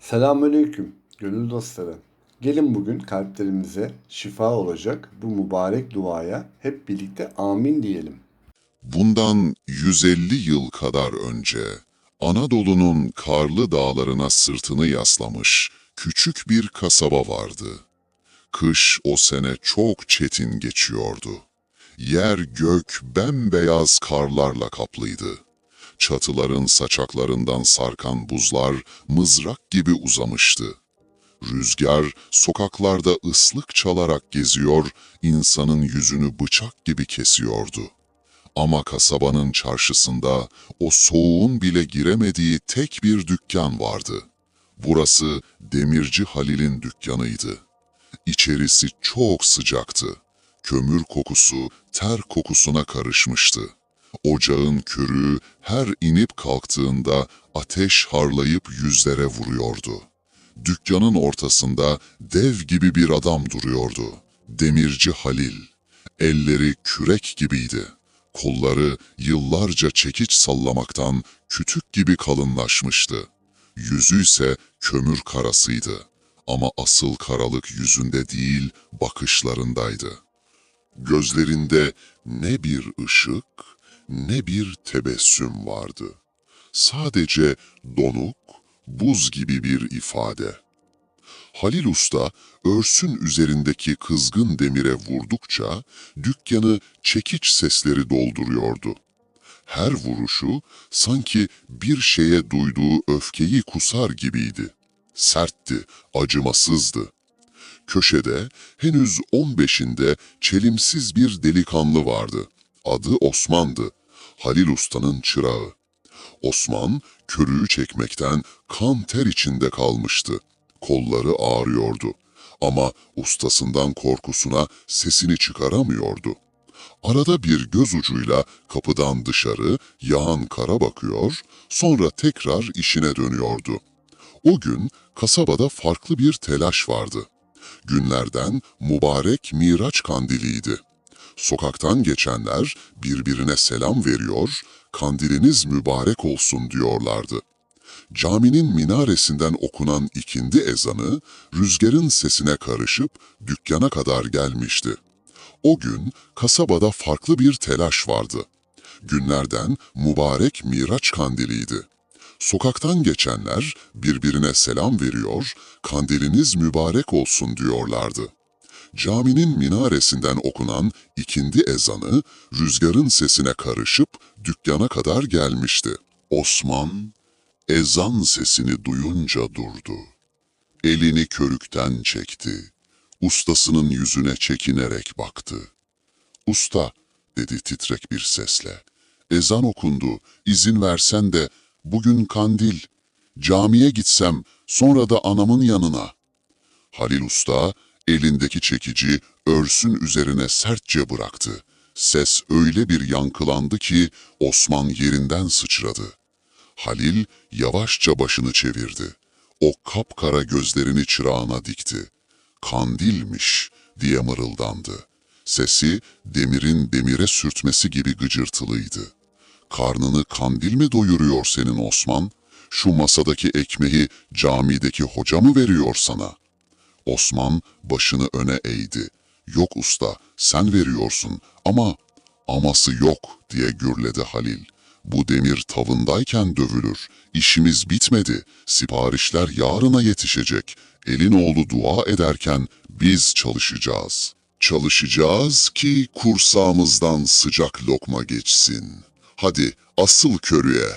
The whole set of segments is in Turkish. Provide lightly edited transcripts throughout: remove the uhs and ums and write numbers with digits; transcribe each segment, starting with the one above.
Selamünaleyküm gönül dostları. Gelin bugün kalplerimize şifa olacak bu mübarek duaya hep birlikte amin diyelim. Bundan 150 yıl kadar önce Anadolu'nun karlı dağlarına sırtını yaslamış küçük bir kasaba vardı. Kış o sene çok çetin geçiyordu. Yer gök bembeyaz karlarla kaplıydı. Çatıların saçaklarından sarkan buzlar mızrak gibi uzamıştı. Rüzgar sokaklarda ıslık çalarak geziyor, insanın yüzünü bıçak gibi kesiyordu. Ama kasabanın çarşısında o soğuğun bile giremediği tek bir dükkan vardı. Burası Demirci Halil'in dükkanıydı. İçerisi çok sıcaktı. Kömür kokusu ter kokusuna karışmıştı. Ocağın körüğü her inip kalktığında ateş harlayıp yüzlere vuruyordu. Dükkanın ortasında dev gibi bir adam duruyordu. Demirci Halil. Elleri kürek gibiydi. Kolları yıllarca çekiç sallamaktan kütük gibi kalınlaşmıştı. Yüzü ise kömür karasıydı. Ama asıl karalık yüzünde değil, bakışlarındaydı. Gözlerinde ne bir ışık, ne bir tebessüm vardı. Sadece donuk, buz gibi bir ifade. Halil Usta, örsün üzerindeki kızgın demire vurdukça dükkanı çekiç sesleri dolduruyordu. Her vuruşu sanki bir şeye duyduğu öfkeyi kusar gibiydi. Sertti, acımasızdı. Köşede henüz 15'inde çelimsiz bir delikanlı vardı. Adı Osman'dı. Halil Usta'nın çırağı. Osman, körüğü çekmekten kan ter içinde kalmıştı. Kolları ağrıyordu. Ama ustasından korkusuna sesini çıkaramıyordu. Arada bir göz ucuyla kapıdan dışarı yağan kara bakıyor, sonra tekrar işine dönüyordu. O gün kasabada farklı bir telaş vardı. Günlerden mübarek Miraç kandiliydi. Sokaktan geçenler birbirine selam veriyor, kandiliniz mübarek olsun diyorlardı. Caminin minaresinden okunan ikindi ezanı rüzgarın sesine karışıp dükkana kadar gelmişti. O gün kasabada farklı bir telaş vardı. Günlerden mübarek Miraç kandiliydi. Sokaktan geçenler birbirine selam veriyor, kandiliniz mübarek olsun diyorlardı. Caminin minaresinden okunan ikindi ezanı rüzgarın sesine karışıp dükkana kadar gelmişti. Osman ezan sesini duyunca durdu. Elini körükten çekti. Ustasının yüzüne çekinerek baktı. "Usta," dedi titrek bir sesle. "Ezan okundu, izin versen de bugün kandil. Camiye gitsem, sonra da anamın yanına." Halil Usta, elindeki çekici örsün üzerine sertçe bıraktı. Ses öyle bir yankılandı ki Osman yerinden sıçradı. Halil yavaşça başını çevirdi. O kapkara gözlerini çırağına dikti. "Kandilmiş," diye mırıldandı. Sesi demirin demire sürtmesi gibi gıcırtılıydı. "Karnını kandil mi doyuruyor senin Osman? Şu masadaki ekmeği camideki hoca mı veriyor sana?" Osman başını öne eğdi. "Yok usta, sen veriyorsun ama aması yok," diye gürledi Halil. "Bu demir tavındayken dövülür. İşimiz bitmedi. Siparişler yarına yetişecek. Elin oğlu dua ederken biz çalışacağız. Çalışacağız ki kursağımızdan sıcak lokma geçsin. Hadi asıl körüye."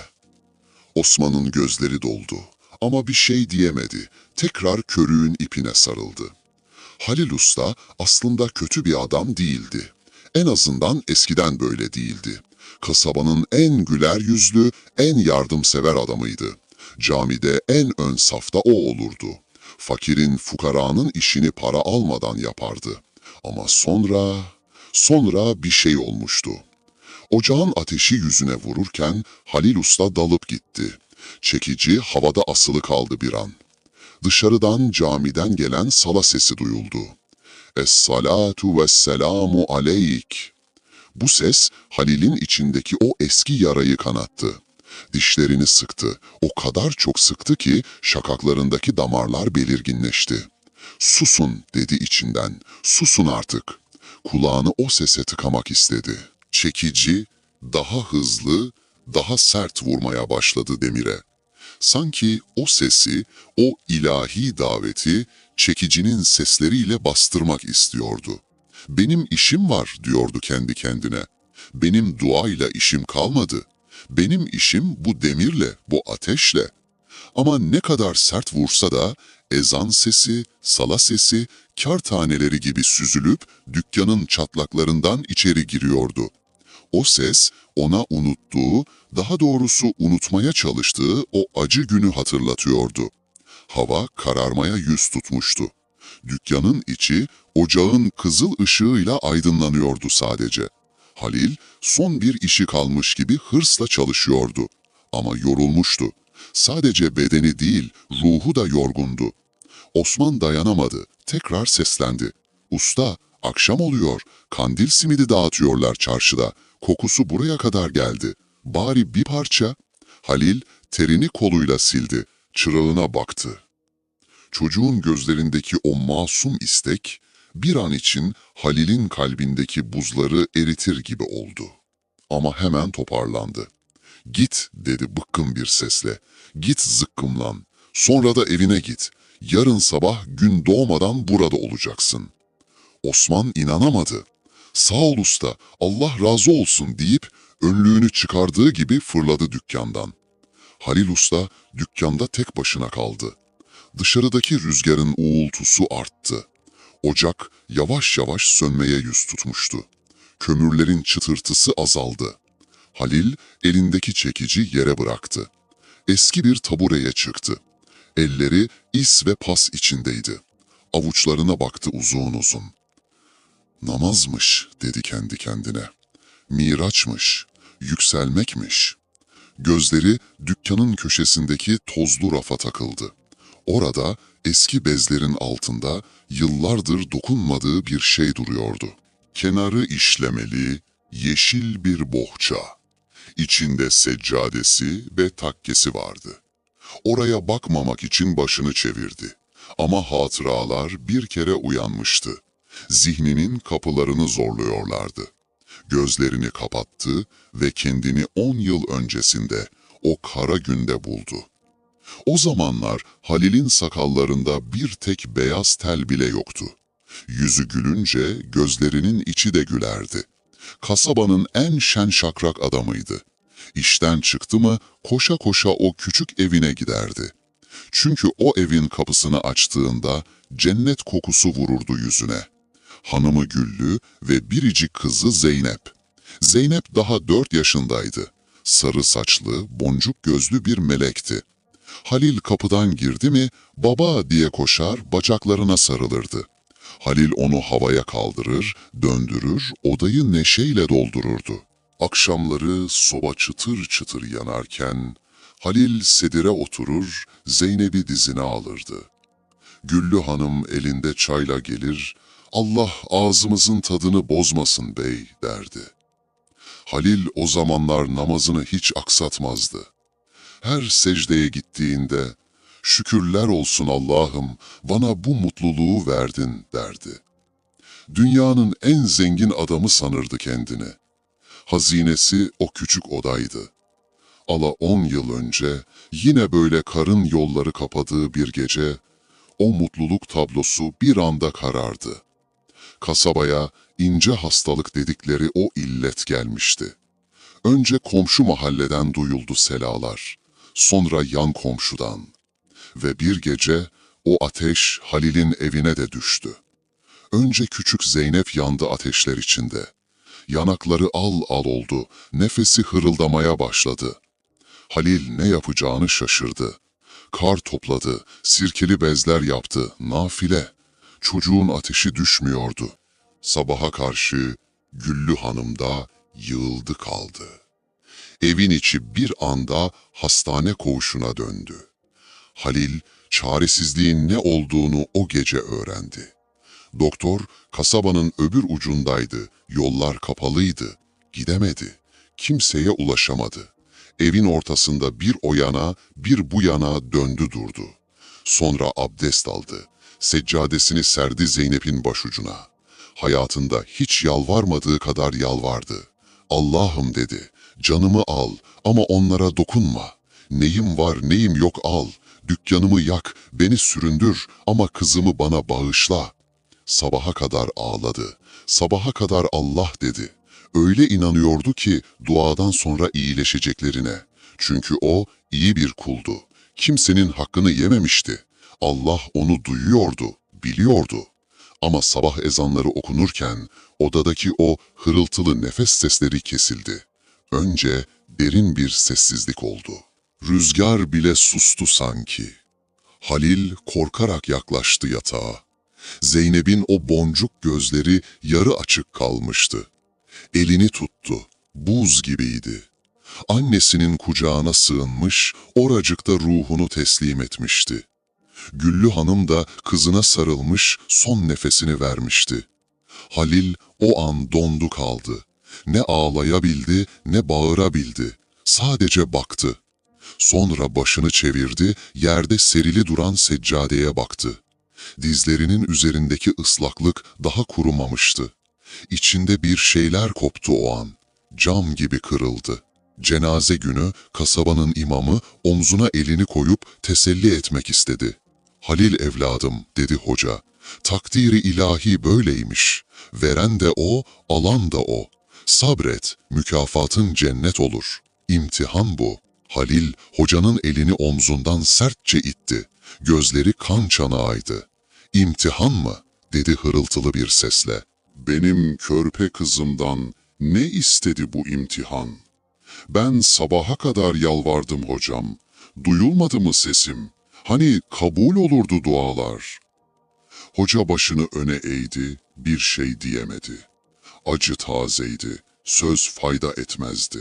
Osman'ın gözleri doldu ama bir şey diyemedi. Tekrar körüğün ipine sarıldı. Halil Usta aslında kötü bir adam değildi. En azından eskiden böyle değildi. Kasabanın en güler yüzlü, en yardımsever adamıydı. Camide en ön safta o olurdu. Fakirin, fukaranın işini para almadan yapardı. Ama sonra bir şey olmuştu. Ocağın ateşi yüzüne vururken Halil Usta dalıp gitti. Çekici havada asılı kaldı bir an. Dışarıdan camiden gelen sala sesi duyuldu. "Es-salatu vesselamu aleyk." Bu ses Halil'in içindeki o eski yarayı kanattı. Dişlerini sıktı. O kadar çok sıktı ki şakaklarındaki damarlar belirginleşti. "Susun," dedi içinden. "Susun artık." Kulağını o sese tıkamak istedi. Çekici, daha hızlı, daha sert vurmaya başladı demire. Sanki o sesi, o ilahi daveti çekicinin sesleriyle bastırmak istiyordu. "Benim işim var," diyordu kendi kendine. "Benim duayla işim kalmadı. Benim işim bu demirle, bu ateşle." Ama ne kadar sert vursa da ezan sesi, sala sesi, kar taneleri gibi süzülüp dükkanın çatlaklarından içeri giriyordu. O ses ona unuttuğu, daha doğrusu unutmaya çalıştığı o acı günü hatırlatıyordu. Hava kararmaya yüz tutmuştu. Dükkanın içi ocağın kızıl ışığıyla aydınlanıyordu sadece. Halil son bir işi kalmış gibi hırsla çalışıyordu. Ama yorulmuştu. Sadece bedeni değil, ruhu da yorgundu. Osman dayanamadı, tekrar seslendi. "Usta, akşam oluyor, kandil simidi dağıtıyorlar çarşıda. Kokusu buraya kadar geldi. Bari bir parça." Halil terini koluyla sildi, çırağına baktı. Çocuğun gözlerindeki o masum istek, bir an için Halil'in kalbindeki buzları eritir gibi oldu. Ama hemen toparlandı. "Git," dedi bıkkın bir sesle. "Git zıkkımlan. Sonra da evine git. Yarın sabah gün doğmadan burada olacaksın." Osman inanamadı. "Sağ ol usta, Allah razı olsun," deyip önlüğünü çıkardığı gibi fırladı dükkandan. Halil usta dükkanda tek başına kaldı. Dışarıdaki rüzgarın uğultusu arttı. Ocak yavaş yavaş sönmeye yüz tutmuştu. Kömürlerin çıtırtısı azaldı. Halil elindeki çekici yere bıraktı. Eski bir tabureye çıktı. Elleri is ve pas içindeydi. Avuçlarına baktı uzun uzun. "Namazmış," dedi kendi kendine. "Miraçmış, yükselmekmiş." Gözleri dükkanın köşesindeki tozlu rafa takıldı. Orada eski bezlerin altında yıllardır dokunmadığı bir şey duruyordu. Kenarı işlemeli, yeşil bir bohça. İçinde seccadesi ve takkesi vardı. Oraya bakmamak için başını çevirdi. Ama hatıralar bir kere uyanmıştı. Zihninin kapılarını zorluyorlardı. Gözlerini kapattı ve kendini 10 yıl öncesinde, o kara günde buldu. O zamanlar Halil'in sakallarında bir tek beyaz tel bile yoktu. Yüzü gülünce gözlerinin içi de gülerdi. Kasabanın en şen şakrak adamıydı. İşten çıktı mı koşa koşa o küçük evine giderdi. Çünkü o evin kapısını açtığında cennet kokusu vururdu yüzüne. Hanımı Güllü ve biricik kızı Zeynep. Zeynep daha 4 yaşındaydı. Sarı saçlı, boncuk gözlü bir melekti. Halil kapıdan girdi mi, "Baba," diye koşar, bacaklarına sarılırdı. Halil onu havaya kaldırır, döndürür, odayı neşeyle doldururdu. Akşamları soba çıtır çıtır yanarken, Halil sedire oturur, Zeynep'i dizine alırdı. Güllü Hanım elinde çayla gelir, "Allah ağzımızın tadını bozmasın bey," derdi. Halil o zamanlar namazını hiç aksatmazdı. Her secdeye gittiğinde, "Şükürler olsun Allah'ım, bana bu mutluluğu verdin," derdi. Dünyanın en zengin adamı sanırdı kendini. Hazinesi o küçük odaydı. Ala 10 yıl önce, yine böyle karın yolları kapadığı bir gece, o mutluluk tablosu bir anda karardı. Kasabaya ince hastalık dedikleri o illet gelmişti. Önce komşu mahalleden duyuldu selalar, sonra yan komşudan. Ve bir gece o ateş Halil'in evine de düştü. Önce küçük Zeynep yandı ateşler içinde. Yanakları al al oldu, nefesi hırıldamaya başladı. Halil ne yapacağını şaşırdı. Kar topladı, sirkeli bezler yaptı, nafile. Çocuğun ateşi düşmüyordu. Sabaha karşı Güllü Hanım da yığıldı kaldı. Evin içi bir anda hastane koğuşuna döndü. Halil, çaresizliğin ne olduğunu o gece öğrendi. Doktor, kasabanın öbür ucundaydı, yollar kapalıydı, gidemedi, kimseye ulaşamadı. Evin ortasında bir o yana, bir bu yana döndü durdu. Sonra abdest aldı. Seccadesini serdi Zeynep'in başucuna. Hayatında hiç yalvarmadığı kadar yalvardı. Allah'ım dedi, canımı al ama onlara dokunma. Neyim var neyim yok al. Dükkanımı yak, beni süründür ama kızımı bana bağışla. Sabaha kadar ağladı. Sabaha kadar Allah dedi. Öyle inanıyordu ki duadan sonra iyileşeceklerine. Çünkü o iyi bir kuldu. Kimsenin hakkını yememişti. Allah onu duyuyordu, biliyordu. Ama sabah ezanları okunurken odadaki o hırıltılı nefes sesleri kesildi. Önce derin bir sessizlik oldu. Rüzgar bile sustu sanki. Halil korkarak yaklaştı yatağa. Zeynep'in o boncuk gözleri yarı açık kalmıştı. Elini tuttu, buz gibiydi. Annesinin kucağına sığınmış, oracıkta ruhunu teslim etmişti. Güllü Hanım da kızına sarılmış, son nefesini vermişti. Halil o an dondu kaldı. Ne ağlayabildi, ne bağırabildi. Sadece baktı. Sonra başını çevirdi, yerde serili duran seccadeye baktı. Dizlerinin üzerindeki ıslaklık daha kurumamıştı. İçinde bir şeyler koptu o an. Cam gibi kırıldı. Cenaze günü kasabanın imamı omzuna elini koyup teselli etmek istedi. "Halil evladım," dedi hoca. "Takdiri ilahi böyleymiş. Veren de o, alan da o. Sabret, mükafatın cennet olur. İmtihan bu." Halil, hocanın elini omzundan sertçe itti. Gözleri kan çanağıydı. "İmtihan mı?" dedi hırıltılı bir sesle. "Benim körpe kızımdan ne istedi bu imtihan? Ben sabaha kadar yalvardım hocam. Duyulmadı mı sesim? Hani kabul olurdu dualar?" Hoca başını öne eğdi, bir şey diyemedi. Acı tazeydi, söz fayda etmezdi.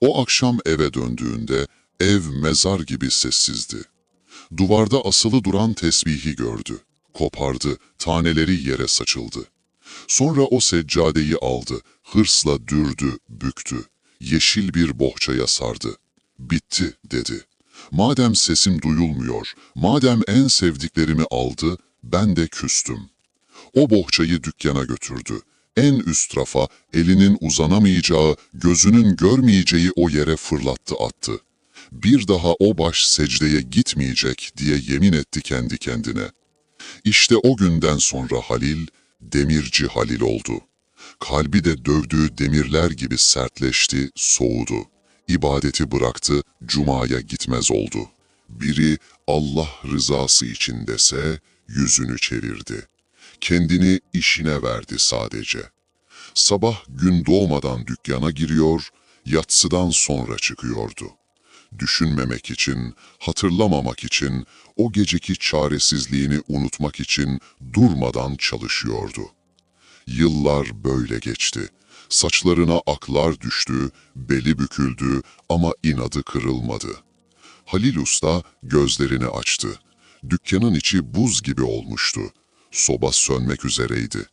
O akşam eve döndüğünde ev mezar gibi sessizdi. Duvarda asılı duran tesbihi gördü. Kopardı, taneleri yere saçıldı. Sonra o seccadeyi aldı, hırsla dürdü, büktü. Yeşil bir bohçaya sardı. "Bitti," dedi. "Madem sesim duyulmuyor, madem en sevdiklerimi aldı, ben de küstüm." O bohçayı dükkana götürdü. En üst rafa, elinin uzanamayacağı, gözünün görmeyeceği o yere fırlattı attı. Bir daha o baş secdeye gitmeyecek diye yemin etti kendi kendine. İşte o günden sonra Halil, demirci Halil oldu. Kalbi de dövdüğü demirler gibi sertleşti, soğudu. İbadeti bıraktı, cumaya gitmez oldu. Biri Allah rızası için dese, yüzünü çevirdi. Kendini işine verdi sadece. Sabah gün doğmadan dükkana giriyor, yatsıdan sonra çıkıyordu. Düşünmemek için, hatırlamamak için, o geceki çaresizliğini unutmak için durmadan çalışıyordu. Yıllar böyle geçti. Saçlarına aklar düştü, beli büküldü ama inadı kırılmadı. Halil Usta gözlerini açtı. Dükkanın içi buz gibi olmuştu. Soba sönmek üzereydi.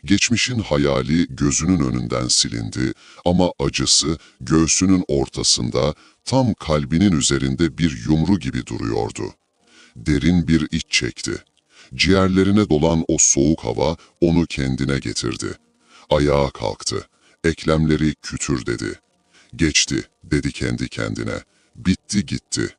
Geçmişin hayali gözünün önünden silindi ama acısı göğsünün ortasında, tam kalbinin üzerinde bir yumru gibi duruyordu. Derin bir iç çekti. Ciğerlerine dolan o soğuk hava onu kendine getirdi. Ayağa kalktı. Eklemleri kütür dedi. "Geçti," dedi kendi kendine. "Bitti gitti."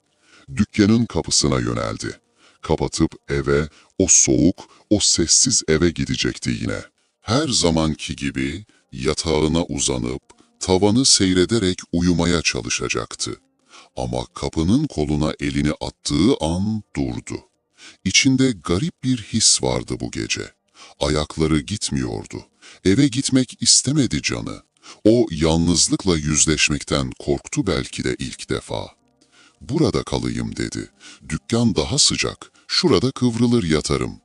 Dükkanın kapısına yöneldi. Kapatıp eve, o soğuk, o sessiz eve gidecekti yine. Her zamanki gibi yatağına uzanıp tavanı seyrederek uyumaya çalışacaktı. Ama kapının koluna elini attığı an durdu. İçinde garip bir his vardı bu gece. Ayakları gitmiyordu. Eve gitmek istemedi canı. O yalnızlıkla yüzleşmekten korktu belki de ilk defa. "Burada kalayım," dedi. "Dükkan daha sıcak. Şurada kıvrılır yatarım."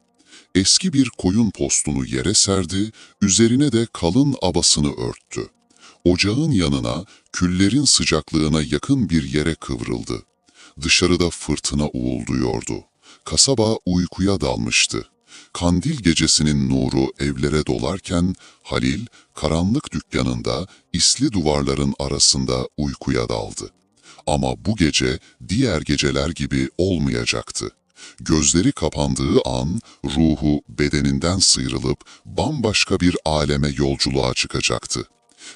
Eski bir koyun postunu yere serdi, üzerine de kalın abasını örttü. Ocağın yanına, küllerin sıcaklığına yakın bir yere kıvrıldı. Dışarıda fırtına uğulduyordu. Kasaba uykuya dalmıştı. Kandil gecesinin nuru evlere dolarken Halil, karanlık dükkanında isli duvarların arasında uykuya daldı. Ama bu gece diğer geceler gibi olmayacaktı. Gözleri kapandığı an ruhu bedeninden sıyrılıp bambaşka bir aleme yolculuğa çıkacaktı.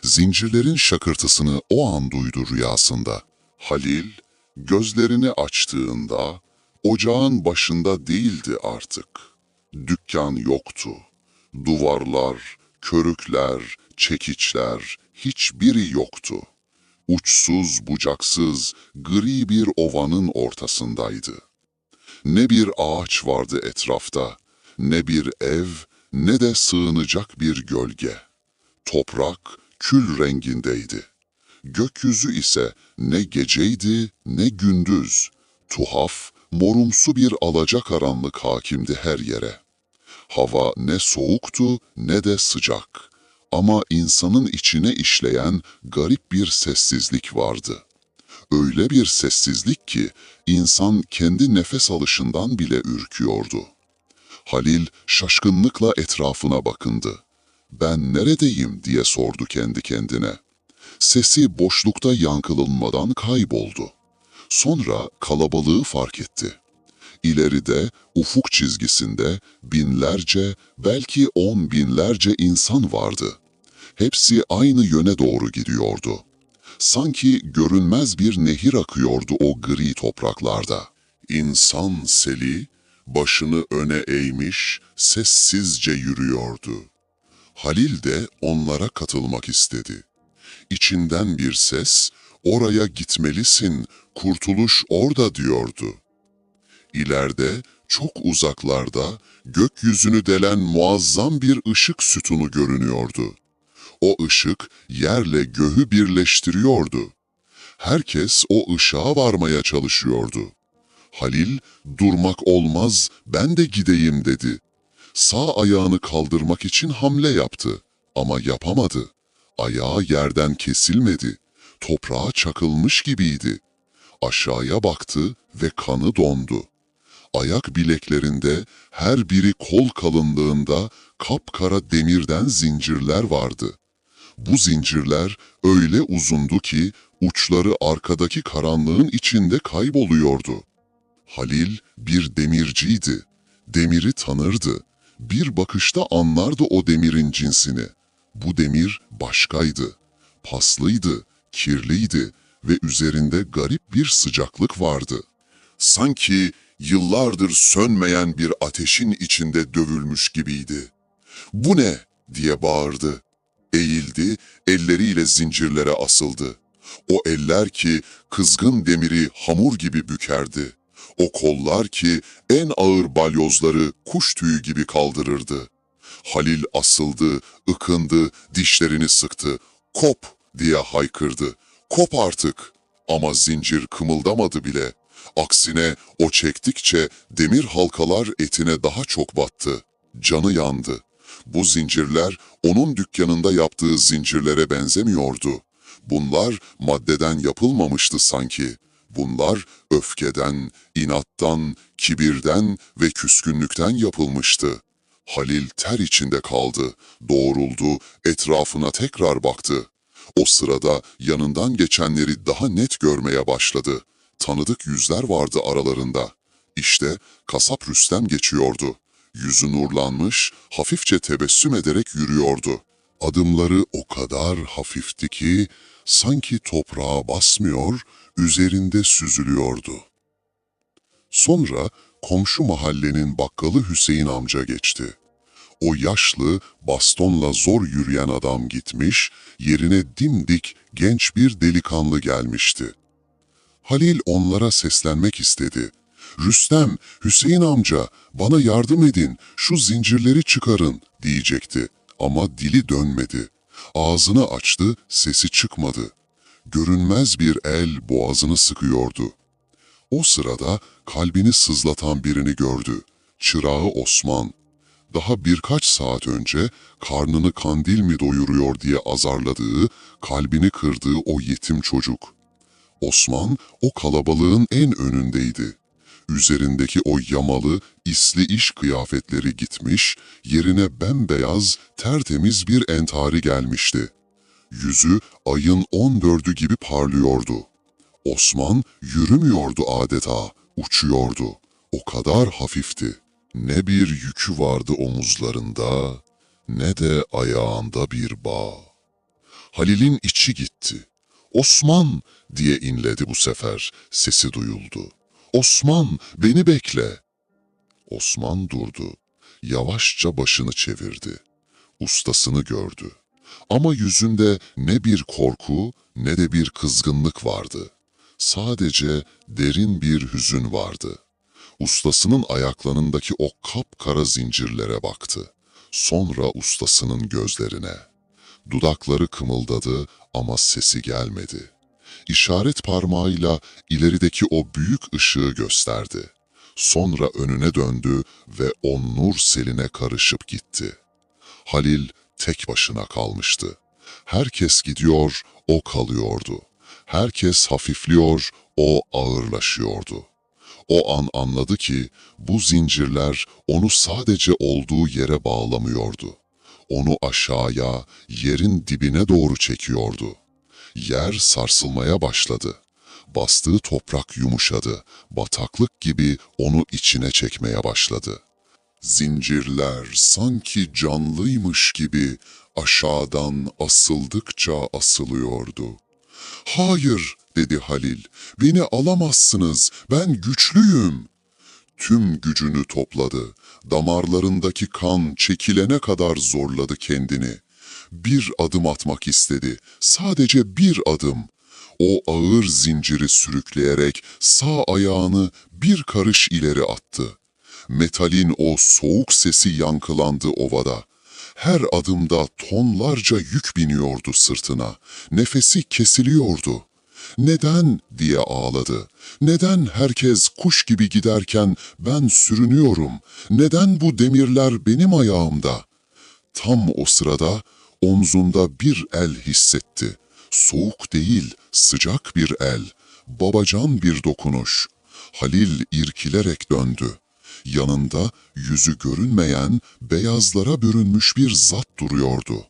Zincirlerin şakırtısını o an duydu rüyasında. Halil, gözlerini açtığında ocağın başında değildi artık. Dükkan yoktu. Duvarlar, körükler, çekiçler, hiçbiri yoktu. Uçsuz bucaksız gri bir ovanın ortasındaydı. Ne bir ağaç vardı etrafta, ne bir ev, ne de sığınacak bir gölge. Toprak kül rengindeydi. Gökyüzü ise ne geceydi ne gündüz. Tuhaf, morumsu bir alacakaranlık hakimdi her yere. Hava ne soğuktu ne de sıcak. Ama insanın içine işleyen garip bir sessizlik vardı. Öyle bir sessizlik ki insan kendi nefes alışından bile ürküyordu. Halil şaşkınlıkla etrafına bakındı. "Ben neredeyim?" diye sordu kendi kendine. Sesi boşlukta yankılanmadan kayboldu. Sonra kalabalığı fark etti. İleride, ufuk çizgisinde binlerce, belki 10 binlerce insan vardı. Hepsi aynı yöne doğru gidiyordu. Sanki görünmez bir nehir akıyordu o gri topraklarda. İnsan seli, başını öne eğmiş, sessizce yürüyordu. Halil de onlara katılmak istedi. İçinden bir ses, "Oraya gitmelisin, kurtuluş orada," diyordu. İleride, çok uzaklarda, gökyüzünü delen muazzam bir ışık sütunu görünüyordu. O ışık yerle göğü birleştiriyordu. Herkes o ışığa varmaya çalışıyordu. Halil, "Durmak olmaz, ben de gideyim," dedi. Sağ ayağını kaldırmak için hamle yaptı ama yapamadı. Ayağı yerden kesilmedi. Toprağa çakılmış gibiydi. Aşağıya baktı ve kanı dondu. Ayak bileklerinde her biri kol kalınlığında kapkara demirden zincirler vardı. Bu zincirler öyle uzundu ki uçları arkadaki karanlığın içinde kayboluyordu. Halil bir demirciydi. Demiri tanırdı. Bir bakışta anlardı o demirin cinsini. Bu demir başkaydı. Paslıydı, kirliydi ve üzerinde garip bir sıcaklık vardı. Sanki yıllardır sönmeyen bir ateşin içinde dövülmüş gibiydi. "Bu ne?" diye bağırdı. Eğildi, elleriyle zincirlere asıldı. O eller ki kızgın demiri hamur gibi bükerdi. O kollar ki en ağır balyozları kuş tüyü gibi kaldırırdı. Halil asıldı, ıkındı, dişlerini sıktı. "Kop!" diye haykırdı. "Kop artık!" Ama zincir kımıldamadı bile. Aksine o çektikçe demir halkalar etine daha çok battı. Canı yandı. Bu zincirler onun dükkanında yaptığı zincirlere benzemiyordu. Bunlar maddeden yapılmamıştı sanki. Bunlar öfkeden, inattan, kibirden ve küskünlükten yapılmıştı. Halil ter içinde kaldı, doğruldu, etrafına tekrar baktı. O sırada yanından geçenleri daha net görmeye başladı. Tanıdık yüzler vardı aralarında. İşte kasap Rüstem geçiyordu. Yüzü nurlanmış, hafifçe tebessüm ederek yürüyordu. Adımları o kadar hafifti ki sanki toprağa basmıyor, üzerinde süzülüyordu. Sonra komşu mahallenin bakkalı Hüseyin amca geçti. O yaşlı, bastonla zor yürüyen adam gitmiş, yerine dimdik genç bir delikanlı gelmişti. Halil onlara seslenmek istedi. "Rüstem, Hüseyin amca, bana yardım edin, şu zincirleri çıkarın," diyecekti. Ama dili dönmedi. Ağzını açtı, sesi çıkmadı. Görünmez bir el boğazını sıkıyordu. O sırada kalbini sızlatan birini gördü. Çırağı Osman. Daha birkaç saat önce karnını kandil mi doyuruyor diye azarladığı, kalbini kırdığı o yetim çocuk. Osman o kalabalığın en önündeydi. Üzerindeki o yamalı, isli iş kıyafetleri gitmiş, yerine bembeyaz, tertemiz bir entari gelmişti. Yüzü ayın 14'ü gibi parlıyordu. Osman yürümüyordu adeta, uçuyordu. O kadar hafifti. Ne bir yükü vardı omuzlarında, ne de ayağında bir bağ. Halil'in içi gitti. "Osman!" diye inledi bu sefer, sesi duyuldu. "Osman, beni bekle!" Osman durdu. Yavaşça başını çevirdi. Ustasını gördü. Ama yüzünde ne bir korku ne de bir kızgınlık vardı. Sadece derin bir hüzün vardı. Ustasının ayaklarındaki o kapkara zincirlere baktı. Sonra ustasının gözlerine. Dudakları kımıldadı ama sesi gelmedi. İşaret parmağıyla ilerideki o büyük ışığı gösterdi. Sonra önüne döndü ve o nur seline karışıp gitti. Halil tek başına kalmıştı. Herkes gidiyor, o kalıyordu. Herkes hafifliyor, o ağırlaşıyordu. O an anladı ki bu zincirler onu sadece olduğu yere bağlamıyordu. Onu aşağıya, yerin dibine doğru çekiyordu. Yer sarsılmaya başladı. Bastığı toprak yumuşadı. Bataklık gibi onu içine çekmeye başladı. Zincirler sanki canlıymış gibi aşağıdan asıldıkça asılıyordu. "Hayır," dedi Halil, "beni alamazsınız, ben güçlüyüm." Tüm gücünü topladı, damarlarındaki kan çekilene kadar zorladı kendini. Bir adım atmak istedi, sadece bir adım. O ağır zinciri sürükleyerek sağ ayağını bir karış ileri attı. Metalin o soğuk sesi yankılandı ovada. Her adımda tonlarca yük biniyordu sırtına. Nefesi kesiliyordu. "Neden?" diye ağladı. "Neden herkes kuş gibi giderken ben sürünüyorum? Neden bu demirler benim ayağımda?" Tam o sırada omzunda bir el hissetti. Soğuk değil, sıcak bir el. Babacan bir dokunuş. Halil irkilerek döndü. Yanında yüzü görünmeyen, beyazlara bürünmüş bir zat duruyordu.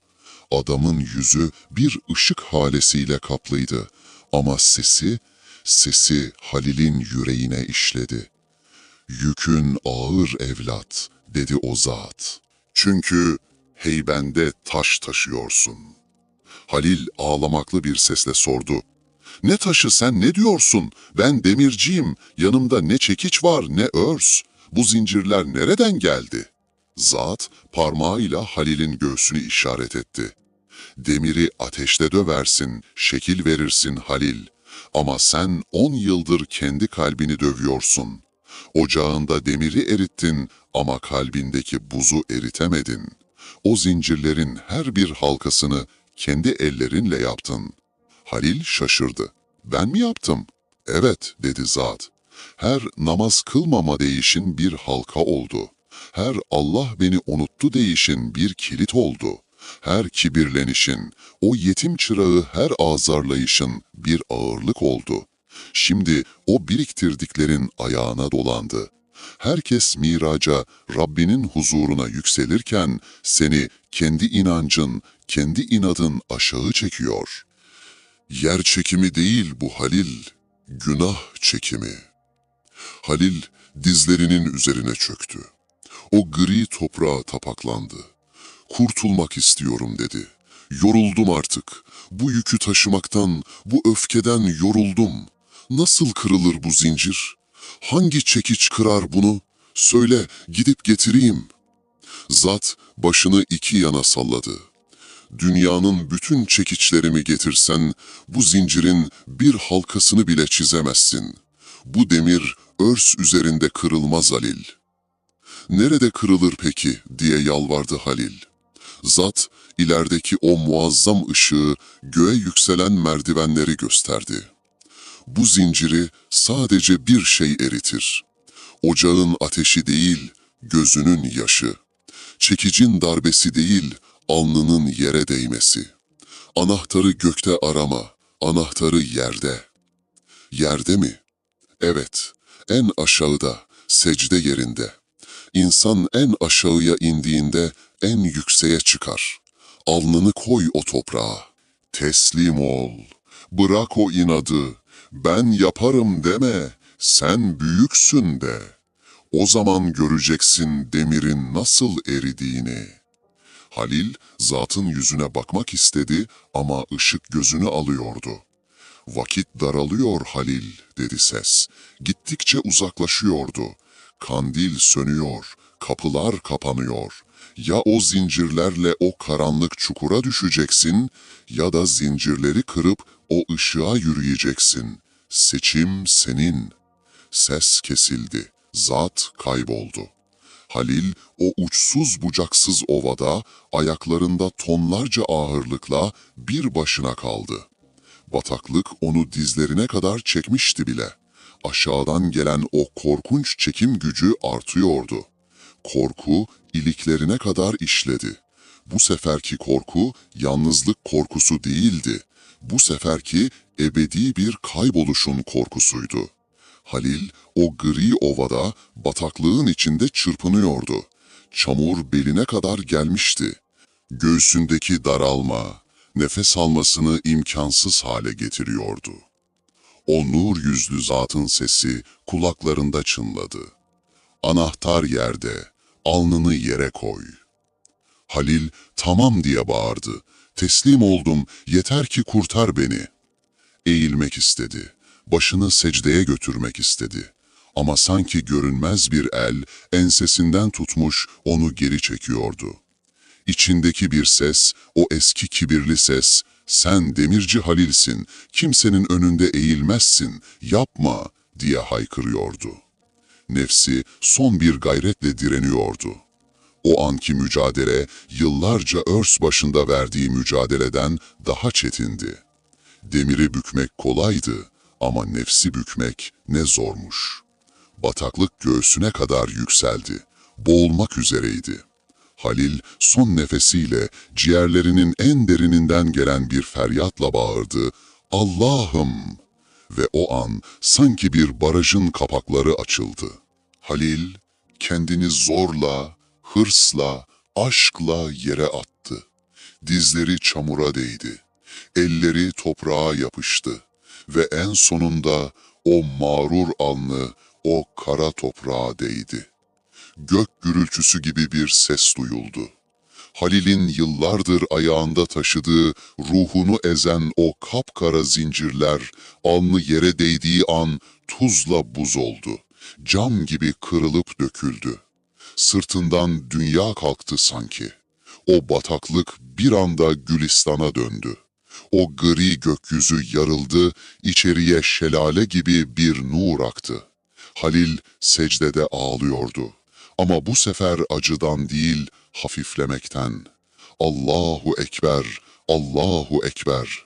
Adamın yüzü bir ışık halesiyle kaplıydı. Ama sesi Halil'in yüreğine işledi. "Yükün ağır evlat," dedi o zat. "Çünkü heybende taş taşıyorsun." Halil ağlamaklı bir sesle sordu. "Ne taşı, sen ne diyorsun? Ben demirciyim, yanımda ne çekiç var ne örs. Bu zincirler nereden geldi?" Zat parmağıyla Halil'in göğsünü işaret etti. "Demiri ateşte döversin, şekil verirsin Halil. Ama sen 10 yıldır kendi kalbini dövüyorsun. Ocağında demiri erittin ama kalbindeki buzu eritemedin. O zincirlerin her bir halkasını kendi ellerinle yaptın." Halil şaşırdı. "Ben mi yaptım?" "Evet," dedi zat. "Her namaz kılmama değişin bir halka oldu. Her Allah beni unuttu değişin bir kilit oldu. Her kibirlenişin, o yetim çırağı her azarlayışın bir ağırlık oldu. Şimdi o biriktirdiklerin ayağına dolandı. Herkes miraca, Rabbinin huzuruna yükselirken seni kendi inancın, kendi inadın aşağı çekiyor. Yer çekimi değil bu Halil, günah çekimi." Halil dizlerinin üzerine çöktü. O gri toprağa tapaklandı. "Kurtulmak istiyorum," dedi. "Yoruldum artık. Bu yükü taşımaktan, bu öfkeden yoruldum. Nasıl kırılır bu zincir? Hangi çekiç kırar bunu? Söyle, gidip getireyim." Zat başını iki yana salladı. "Dünyanın bütün çekiçlerimi getirsen, bu zincirin bir halkasını bile çizemezsin. Bu demir örs üzerinde kırılmaz Halil." "Nerede kırılır peki?" diye yalvardı Halil. Zat, ilerideki o muazzam ışığı, göğe yükselen merdivenleri gösterdi. "Bu zinciri sadece bir şey eritir. Ocağın ateşi değil, gözünün yaşı. Çekicin darbesi değil, alnının yere değmesi. Anahtarı gökte arama, anahtarı yerde." "Yerde mi?" "Evet, en aşağıda, secde yerinde. İnsan en aşağıya indiğinde en yükseğe çıkar. Alnını koy o toprağa. Teslim ol. Bırak o inadı. Ben yaparım deme. Sen büyüksün de. O zaman göreceksin demirin nasıl eridiğini. Halil, zatın yüzüne bakmak istedi ama ışık gözünü alıyordu. Vakit daralıyor Halil, dedi ses. Gittikçe uzaklaşıyordu. Kandil sönüyor, kapılar kapanıyor. Ya o zincirlerle o karanlık çukura düşeceksin ya da zincirleri kırıp o ışığa yürüyeceksin. Seçim senin. Ses kesildi, zat kayboldu. Halil o uçsuz bucaksız ovada ayaklarında tonlarca ağırlıkla bir başına kaldı. Bataklık onu dizlerine kadar çekmişti bile. Aşağıdan gelen o korkunç çekim gücü artıyordu. Korku iliklerine kadar işledi. Bu seferki korku yalnızlık korkusu değildi. Bu seferki ebedi bir kayboluşun korkusuydu. Halil o gri ovada bataklığın içinde çırpınıyordu. Çamur beline kadar gelmişti. Göğsündeki daralma, nefes almasını imkansız hale getiriyordu. O nur yüzlü zatın sesi kulaklarında çınladı. Anahtar yerde, alnını yere koy. Halil tamam diye bağırdı. Teslim oldum, yeter ki kurtar beni. Eğilmek istedi. Başını secdeye götürmek istedi. Ama sanki görünmez bir el ensesinden tutmuş onu geri çekiyordu. İçindeki bir ses, o eski kibirli ses, sen demirci Halil'sin, kimsenin önünde eğilmezsin, yapma diye haykırıyordu. Nefsi son bir gayretle direniyordu. O anki mücadele, yıllarca örs başında verdiği mücadeleden daha çetindi. Demiri bükmek kolaydı ama nefsi bükmek ne zormuş. Bataklık göğsüne kadar yükseldi, boğulmak üzereydi. Halil son nefesiyle ciğerlerinin en derininden gelen bir feryatla bağırdı, Allah'ım! Ve o an sanki bir barajın kapakları açıldı. Halil kendini zorla, hırsla, aşkla yere attı. Dizleri çamura değdi. Elleri toprağa yapıştı ve en sonunda o mağrur alnı o kara toprağa değdi. Gök gürültüsü gibi bir ses duyuldu. Halil'in yıllardır ayağında taşıdığı, ruhunu ezen o kapkara zincirler, alnı yere değdiği an tuzla buz oldu. Cam gibi kırılıp döküldü. Sırtından dünya kalktı sanki. O bataklık bir anda Gülistan'a döndü. O gri gökyüzü yarıldı, içeriye şelale gibi bir nur aktı. Halil secdede ağlıyordu. Ama bu sefer acıdan değil, hafiflemekten. Allahu Ekber, Allahu Ekber.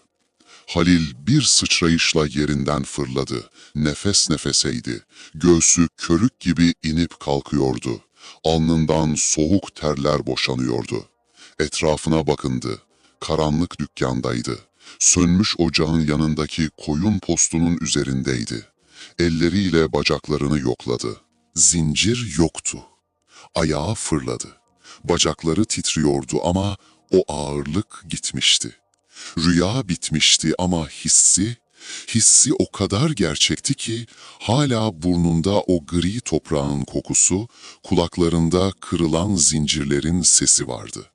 Halil bir sıçrayışla yerinden fırladı. Nefes nefeseydi. Göğsü körük gibi inip kalkıyordu. Alnından soğuk terler boşanıyordu. Etrafına bakındı. Karanlık dükkandaydı. Sönmüş ocağın yanındaki koyun postunun üzerindeydi. Elleriyle bacaklarını yokladı. Zincir yoktu. Ayağı fırladı. Bacakları titriyordu ama o ağırlık gitmişti. Rüya bitmişti ama hissi o kadar gerçekti ki hala burnunda o gri toprağın kokusu, kulaklarında kırılan zincirlerin sesi vardı.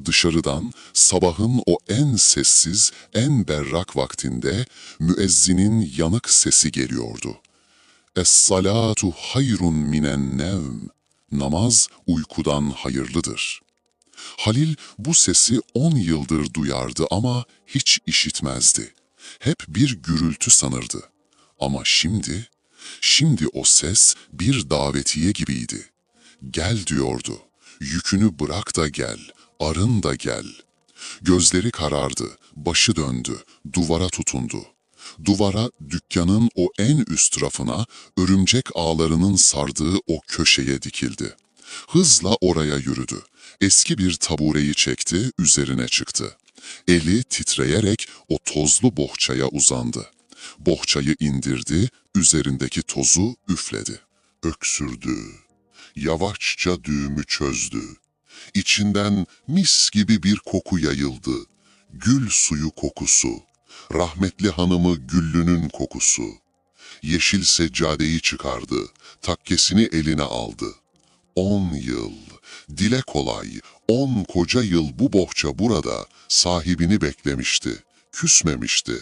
Dışarıdan sabahın o en sessiz, en berrak vaktinde müezzinin yanık sesi geliyordu. Es-salatu hayrun minen nevm. Namaz uykudan hayırlıdır. Halil bu sesi 10 yıldır duyardı ama hiç işitmezdi. Hep bir gürültü sanırdı. Ama şimdi o ses bir davetiye gibiydi. Gel diyordu, yükünü bırak da gel, arın da gel. Gözleri karardı, başı döndü, duvara tutundu. Duvara, dükkanın o en üst rafına, örümcek ağlarının sardığı o köşeye dikildi. Hızla oraya yürüdü. Eski bir tabureyi çekti, üzerine çıktı. Eli titreyerek o tozlu bohçaya uzandı. Bohçayı indirdi, üzerindeki tozu üfledi. Öksürdü. Yavaşça düğümü çözdü. İçinden mis gibi bir koku yayıldı. Gül suyu kokusu. Rahmetli hanımı Güllü'nün kokusu. Yeşil seccadeyi çıkardı. Takkesini eline aldı. 10 yıl, dile kolay, 10 koca yıl bu bohça burada sahibini beklemişti, küsmemişti.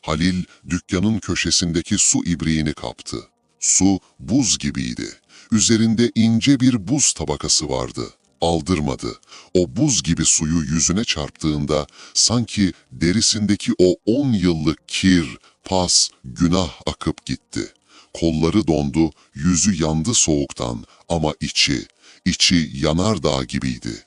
Halil dükkanın köşesindeki su ibriğini kaptı. Su buz gibiydi. Üzerinde ince bir buz tabakası vardı. Aldırmadı. O buz gibi suyu yüzüne çarptığında sanki derisindeki o 10 yıllık kir, pas, günah akıp gitti. Kolları dondu, yüzü yandı soğuktan ama içi yanardağ gibiydi.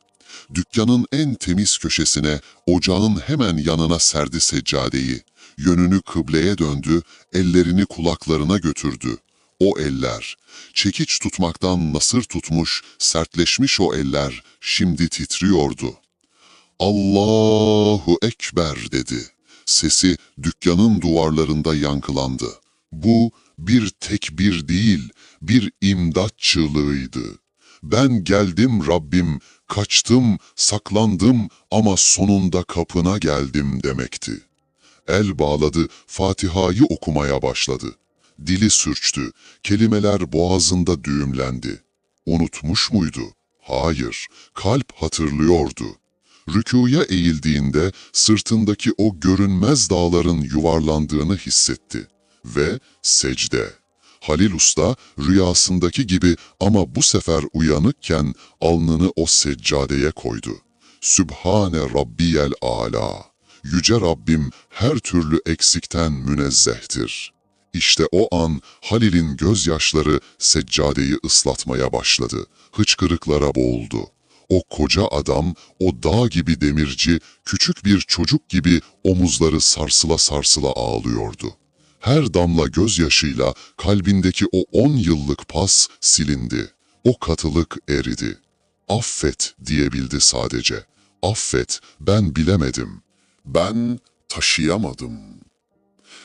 Dükkanın en temiz köşesine, ocağın hemen yanına serdi seccadeyi. Yönünü kıbleye döndü, ellerini kulaklarına götürdü. O eller, çekiç tutmaktan nasır tutmuş, sertleşmiş o eller şimdi titriyordu. Allahu Ekber dedi. Sesi dükkanın duvarlarında yankılandı. Bu bir tekbir değil, bir imdat çığlığıydı. Ben geldim Rabbim, kaçtım, saklandım ama sonunda kapına geldim demekti. El bağladı, Fatiha'yı okumaya başladı. Dili sürçtü, kelimeler boğazında düğümlendi. Unutmuş muydu? Hayır, kalp hatırlıyordu. Rükûya eğildiğinde sırtındaki o görünmez dağların yuvarlandığını hissetti. Ve secde. Halil Usta rüyasındaki gibi ama bu sefer uyanıkken alnını o seccadeye koydu. Sübhane Rabbiyel Âlâ. Yüce Rabbim her türlü eksikten münezzehtir. İşte o an Halil'in gözyaşları seccadeyi ıslatmaya başladı. Hıçkırıklara boğuldu. O koca adam, o dağ gibi demirci, küçük bir çocuk gibi omuzları sarsıla sarsıla ağlıyordu. Her damla gözyaşıyla kalbindeki o 10 yıllık pas silindi. O katılık eridi. Affet diyebildi sadece. Affet, ben bilemedim. Ben taşıyamadım.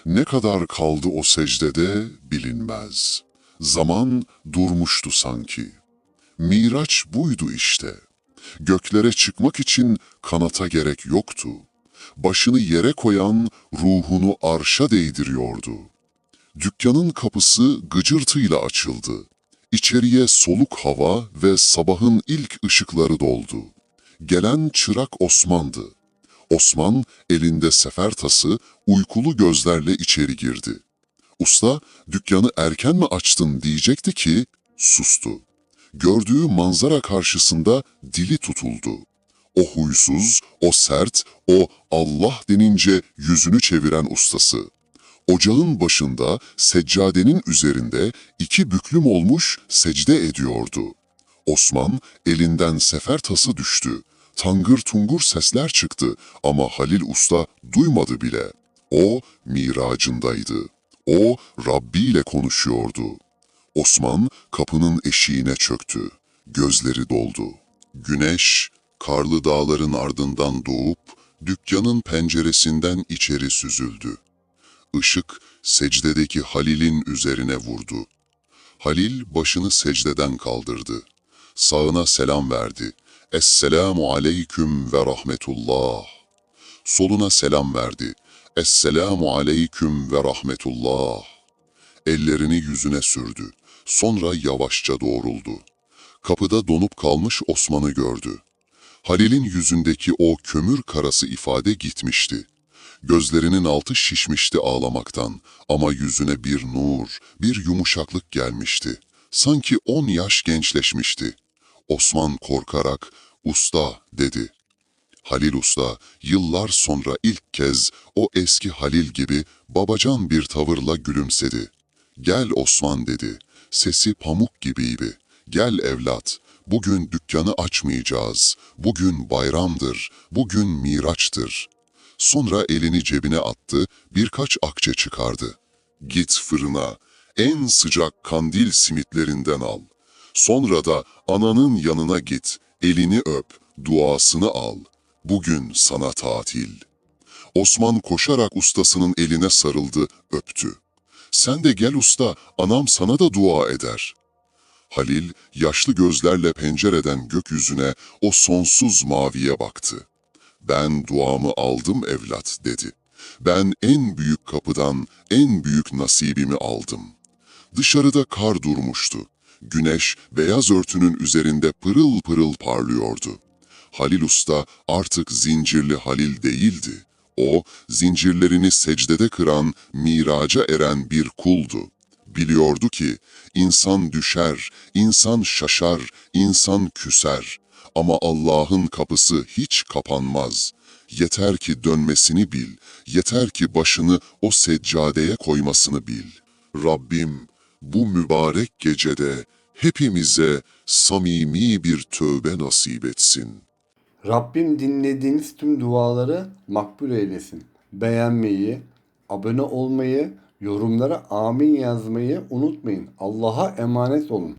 Ne kadar kaldı o secdede bilinmez. Zaman durmuştu sanki. Miraç buydu işte. Göklere çıkmak için kanata gerek yoktu. Başını yere koyan ruhunu arşa değdiriyordu. Dükkanın kapısı gıcırtıyla açıldı. İçeriye soluk hava ve sabahın ilk ışıkları doldu. Gelen çırak Osman'dı. Osman elinde sefer tası, uykulu gözlerle içeri girdi. Usta, dükkanı erken mi açtın diyecekti ki sustu. Gördüğü manzara karşısında dili tutuldu. O huysuz, o sert, o Allah denince yüzünü çeviren ustası. Ocağın başında seccadenin üzerinde 2 büklüm olmuş secde ediyordu. Osman elinden sefer tası düştü. Tangır tungur sesler çıktı ama Halil Usta duymadı bile. O miracındaydı. O Rabbi ile konuşuyordu. Osman kapının eşiğine çöktü. Gözleri doldu. Güneş karlı dağların ardından doğup dükkanın penceresinden içeri süzüldü. Işık secdedeki Halil'in üzerine vurdu. Halil başını secdeden kaldırdı. Sağına selam verdi. Esselamu aleyküm ve rahmetullah. Soluna selam verdi. Esselamu aleyküm ve rahmetullah. Ellerini yüzüne sürdü. Sonra yavaşça doğruldu. Kapıda donup kalmış Osman'ı gördü. Halil'in yüzündeki o kömür karası ifade gitmişti. Gözlerinin altı şişmişti ağlamaktan ama yüzüne bir nur, bir yumuşaklık gelmişti. Sanki 10 yaş gençleşmişti. Osman korkarak, "Usta," dedi. Halil Usta yıllar sonra ilk kez o eski Halil gibi babacan bir tavırla gülümsedi. "Gel Osman," dedi. Sesi pamuk gibiydi. "Gel evlat, bugün dükkanı açmayacağız. Bugün bayramdır, bugün miraçtır." Sonra elini cebine attı, birkaç akçe çıkardı. "Git fırına, en sıcak kandil simitlerinden al. Sonra da ananın yanına git, elini öp, duasını al. Bugün sana tatil." Osman koşarak ustasının eline sarıldı, öptü. "Sen de gel usta, anam sana da dua eder." Halil, yaşlı gözlerle pencereden gökyüzüne, o sonsuz maviye baktı. "Ben duamı aldım evlat," dedi. "Ben en büyük kapıdan en büyük nasibimi aldım." Dışarıda kar durmuştu. Güneş beyaz örtünün üzerinde pırıl pırıl parlıyordu. Halil Usta artık zincirli Halil değildi. O, zincirlerini secdede kıran, miraca eren bir kuldu. Biliyordu ki, insan düşer, insan şaşar, insan küser. Ama Allah'ın kapısı hiç kapanmaz. Yeter ki dönmesini bil, yeter ki başını o seccadeye koymasını bil. Rabbim, bu mübarek gecede hepimize samimi bir tövbe nasip etsin. Rabbim dinlediğiniz tüm duaları makbul eylesin. Beğenmeyi, abone olmayı, yorumlara amin yazmayı unutmayın. Allah'a emanet olun.